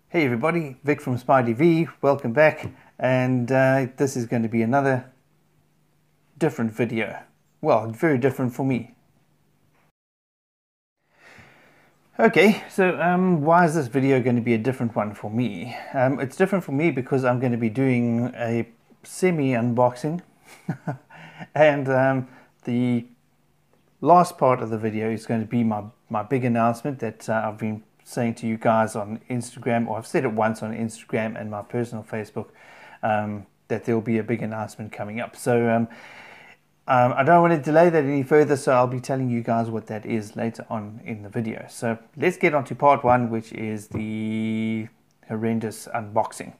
Hey everybody, Vic from SpyTV, welcome back, and this is going to be another different video. Well, very different for me. Okay, so why is this video going to be a different one for me? It's different for me because I'm going to be doing a semi-unboxing and the last part of the video is going to be my big announcement that I've been saying to you guys on Instagram, or I've said it once on Instagram and my personal Facebook, that there will be a big announcement coming up. So I don't want to delay that any further, so I'll be telling you guys what that is later on in the video. So let's get on to part one, which is the horrendous unboxing.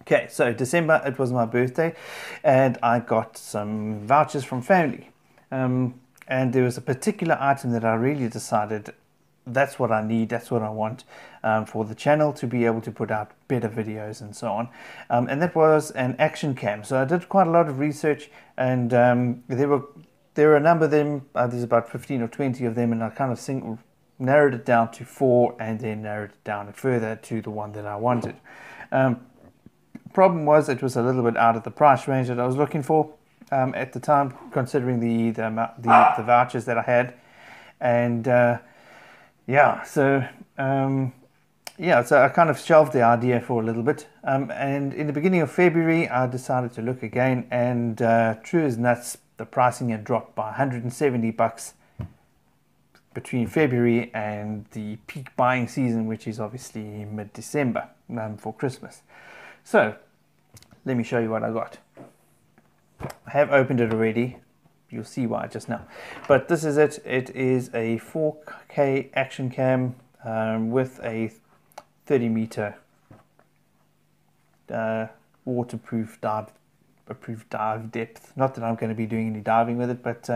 Okay, so December, it was my birthday, and I got some vouchers from family. And there was a particular item that I really decided that's what I need, that's what I want for the channel to be able to put out better videos and so on. And that was an action cam. So I did quite a lot of research, and there were a number of them, there's about 15 or 20 of them, and I kind of narrowed it down to 4 and then narrowed it down further to the one that I wanted. Problem was it was a little bit out of the price range that I was looking for at the time, considering the vouchers that I had, and so I kind of shelved the idea for a little bit, and in the beginning of February I decided to look again, and true as nuts, the pricing had dropped by $170 between February and the peak buying season, which is obviously mid-December for Christmas. So let me show you what I got. I have opened it already. You'll see why just now. But this is it. It is a 4K action cam with a 30-meter waterproof approved dive depth. Not that I'm going to be doing any diving with it, but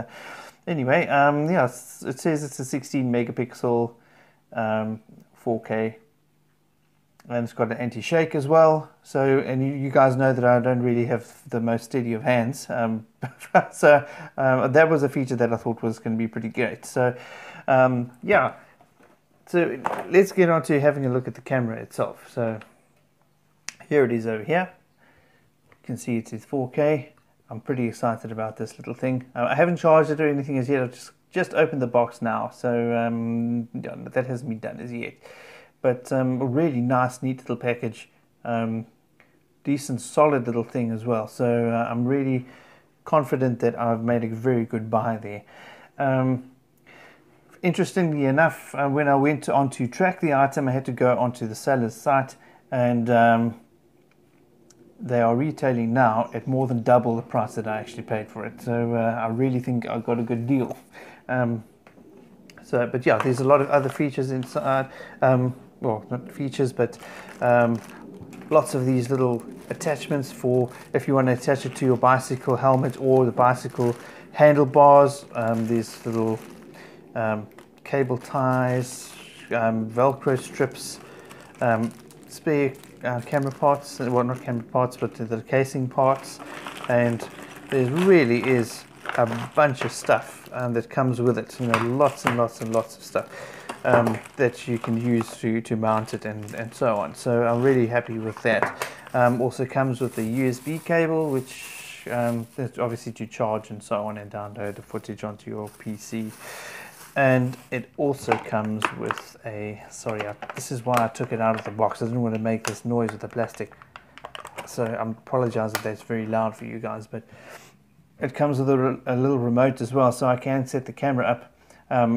anyway, yeah, it says it's a 16 megapixel 4K. And it's got an anti-shake as well. So, and you guys know that I don't really have the most steady of hands. So that was a feature that I thought was going to be pretty great. So yeah, so let's get on to having a look at the camera itself. So here it is over here. You can see it is 4K. I'm pretty excited about this little thing. I haven't charged it or anything as yet. I've just opened the box now. So that hasn't been done as yet. But a really nice, neat little package, decent, solid little thing as well. So I'm really confident that I've made a very good buy there. Interestingly enough, when I went on to track the item, I had to go onto the seller's site, and they are retailing now at more than double the price that I actually paid for it. So I really think I got a good deal. But yeah, there's a lot of other features inside. Well, not features, but lots of these little attachments for if you want to attach it to your bicycle helmet or the bicycle handlebars. These little cable ties, Velcro strips, spare camera parts, well, not camera parts, but the casing parts, and there really is a bunch of stuff that comes with it. You know, lots and lots and lots of stuff that you can use to mount it and so on. So I'm really happy with that. Also comes with a USB cable, which is obviously to charge and so on and download the footage onto your PC. And it also comes with a, this is why I took it out of the box. I didn't want to make this noise with the plastic. So I apologize if that's very loud for you guys, but it comes with a little remote as well, so I can set the camera up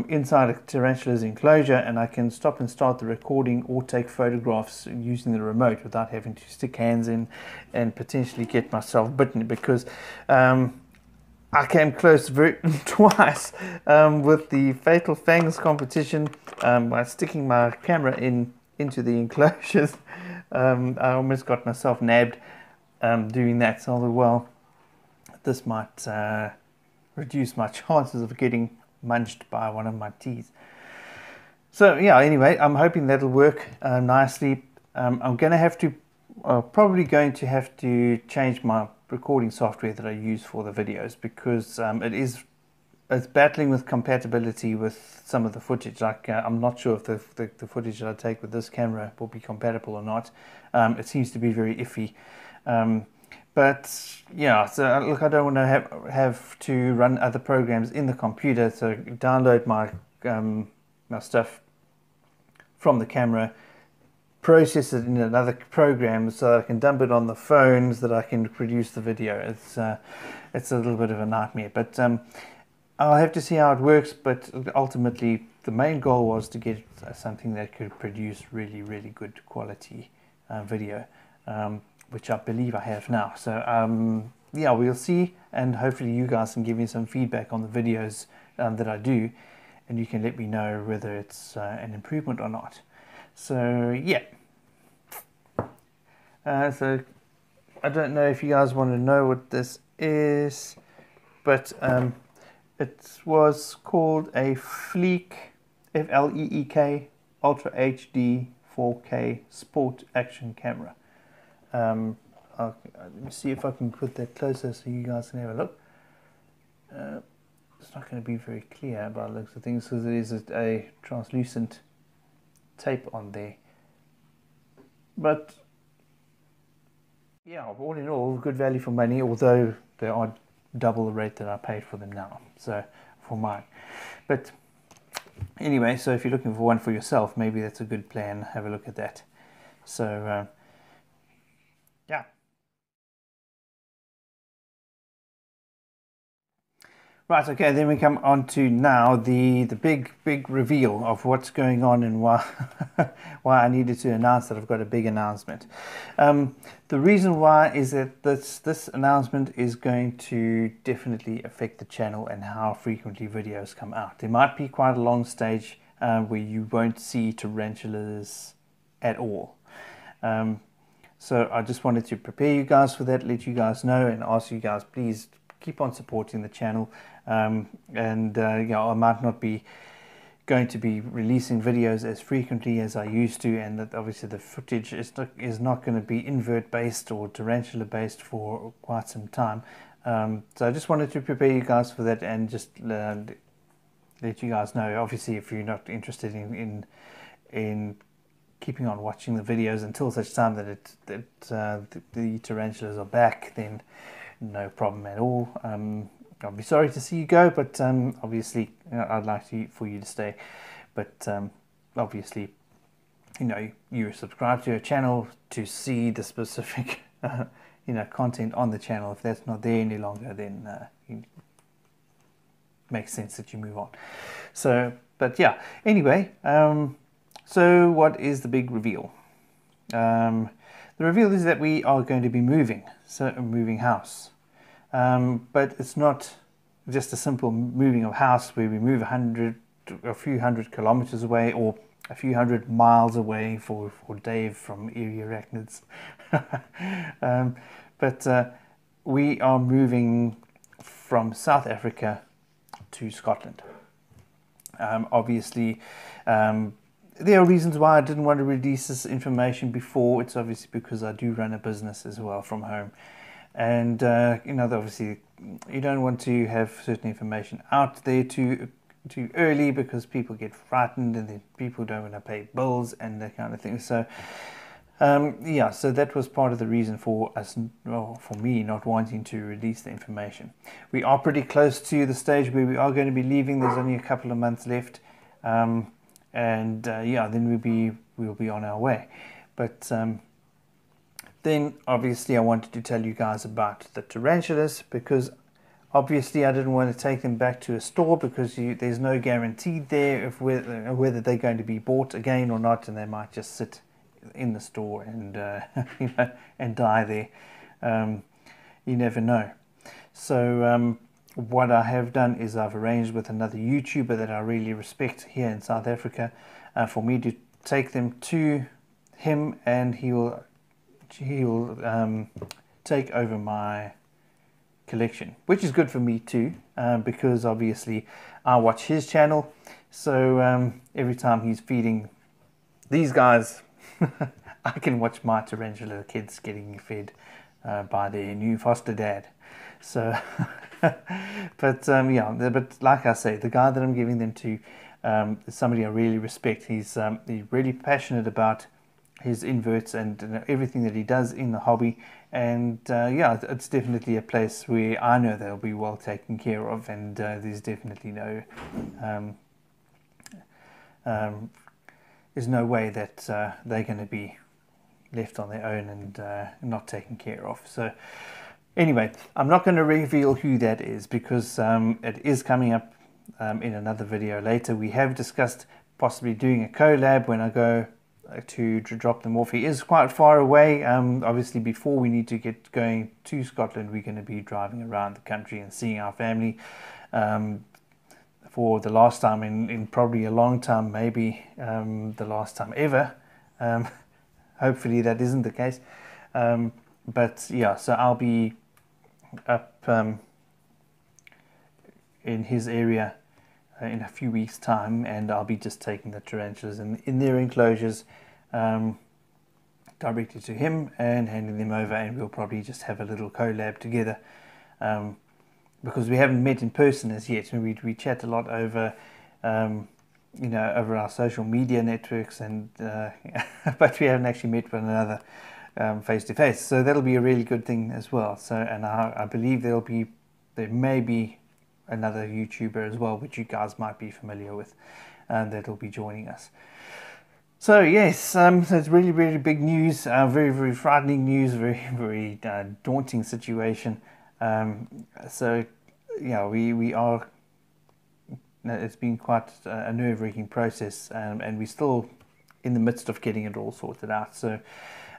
inside a tarantula's enclosure, and I can stop and start the recording or take photographs using the remote without having to stick hands in and potentially get myself bitten, because I came close twice with the Fatal Fangs competition by sticking my camera into the enclosures. I almost got myself nabbed doing that, so well, this might reduce my chances of getting munched by one of my teeth. So yeah, anyway, I'm hoping that'll work nicely. I'm going to have to probably going to have to change my recording software that I use for the videos, because it's battling with compatibility with some of the footage. Like I'm not sure if the footage that I take with this camera will be compatible or not. It seems to be very iffy. But yeah, so look, I don't want to have to run other programs in the computer, so download my my stuff from the camera, process it in another program so that I can dump it on the phone so that I can produce the video. It's a little bit of a nightmare, but I'll have to see how it works. But ultimately the main goal was to get something that could produce really, really good quality video, which I believe I have now. So yeah, we'll see, and hopefully you guys can give me some feedback on the videos that I do, and you can let me know whether it's an improvement or not. So yeah, so I don't know if you guys want to know what this is, but it was called a BIIIG, F-L-E-E-K Ultra HD 4K Sport Action Camera. Let me see if I can put that closer so you guys can have a look. It's not going to be very clear by the looks of things, because there is a translucent tape on there. But yeah, all in all, good value for money, although they are double the rate that I paid for them now, so for mine. But anyway, so if you're looking for one for yourself, maybe that's a good plan. Have a look at that. So yeah. Right, okay, then we come on to now the big reveal of what's going on and why why I needed to announce that I've got a big announcement. The reason why is that this announcement is going to definitely affect the channel and how frequently videos come out. There might be quite a long stage where you won't see tarantulas at all. So I just wanted to prepare you guys for that, let you guys know, and ask you guys, please keep on supporting the channel. You know, I might not be going to be releasing videos as frequently as I used to, and that obviously the footage is not going to be invert based or tarantula based for quite some time. So I just wanted to prepare you guys for that, and just let you guys know. Obviously, if you're not interested in keeping on watching the videos until such time that the tarantulas are back, then no problem at all. I'll be sorry to see you go, but obviously, you know, I'd like for you to stay. But obviously, you know, you subscribe to your channel to see the specific you know, content on the channel. If that's not there any longer, then it makes sense that you move on. So, but yeah, anyway, so what is the big reveal? The reveal is that we are going to be moving, so moving house. But it's not just a simple moving of house where we move a few hundred kilometers away, or a few hundred miles away for Dave from Eerie Arachnids. But we are moving from South Africa to Scotland. Obviously, there are reasons why I didn't want to release this information before. It's obviously because I do run a business as well from home. And you know, obviously you don't want to have certain information out there too early, because people get frightened, and then people don't want to pay bills and that kind of thing. So yeah, so that was part of the reason for us, well, for me, not wanting to release the information. We are pretty close to the stage where we are going to be leaving. There's only a couple of months left, and yeah, then we'll be on our way. But then obviously I wanted to tell you guys about the tarantulas, because obviously I didn't want to take them back to a store, because there's no guarantee there of whether they're going to be bought again or not, and they might just sit in the store and you know, and die there. You never know. So what I have done is I've arranged with another YouTuber that I really respect here in South Africa for me to take them to him, and he will take over my collection, which is good for me too, because obviously I watch his channel. So every time he's feeding these guys I can watch my tarantula kids getting fed by their new foster dad. So, but yeah, but like I say, the guy that I'm giving them to is somebody I really respect. He's really passionate about his inverts and everything that he does in the hobby. And yeah, it's definitely a place where I know they'll be well taken care of, and there's definitely no there's no way that they're going to be left on their own and not taken care of. So anyway, I'm not going to reveal who that is because it is coming up in another video later. We have discussed possibly doing a collab when I go to drop them off. He is quite far away. Obviously, before we need to get going to Scotland, we're going to be driving around the country and seeing our family for the last time in probably a long time, maybe the last time ever. Hopefully that isn't the case. But yeah, so I'll be up in his area in a few weeks' time, and I'll be just taking the tarantulas in their enclosures directly to him and handing them over, and we'll probably just have a little collab together because we haven't met in person as yet. We chat a lot over you know, over our social media networks, and but we haven't actually met one another face to face. So that'll be a really good thing as well. So, and I believe there may be another YouTuber as well, which you guys might be familiar with, and that'll be joining us. So yes, so it's really, really big news, very, very frightening news, very daunting situation. So yeah, we are. It's been quite a nerve-wracking process, and we're still in the midst of getting it all sorted out. So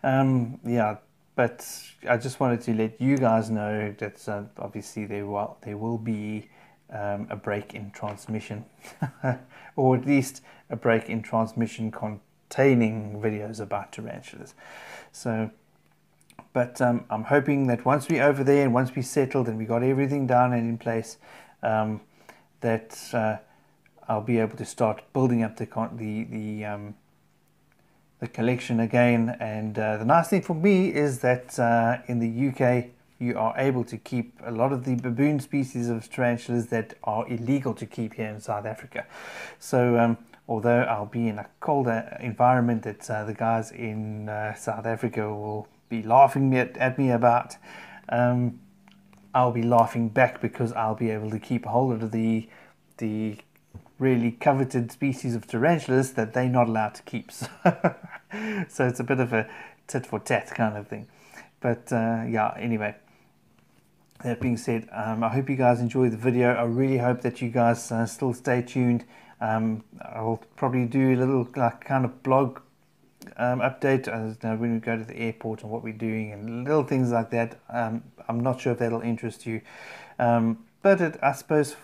yeah, but I just wanted to let you guys know that obviously there will be a break in transmission, or at least a break in transmission containing videos about tarantulas. So, but I'm hoping that once we're over there and once we're settled and we got everything down and in place, that I'll be able to start building up the collection again. And the nice thing for me is that in the UK you are able to keep a lot of the baboon species of tarantulas that are illegal to keep here in South Africa. So although I'll be in a colder environment that the guys in South Africa will be laughing at me about, I'll be laughing back because I'll be able to keep a hold of the really coveted species of tarantulas that they're not allowed to keep. So it's a bit of a tit for tat kind of thing. But yeah, anyway, that being said, I hope you guys enjoyed the video. I really hope that you guys still stay tuned. I'll probably do a little kind of blog update when we go to the airport and what we're doing and little things like that. I'm not sure if that'll interest you, but I suppose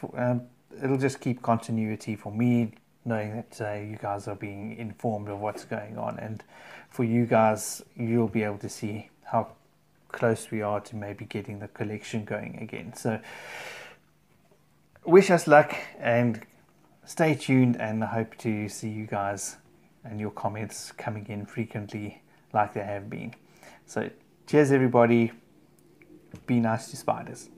it'll just keep continuity for me, knowing that you guys are being informed of what's going on, and for you guys, you'll be able to see how close we are to maybe getting the collection going again. So wish us luck and stay tuned, and I hope to see you guys and your comments coming in frequently like they have been. So cheers everybody, be nice to spiders.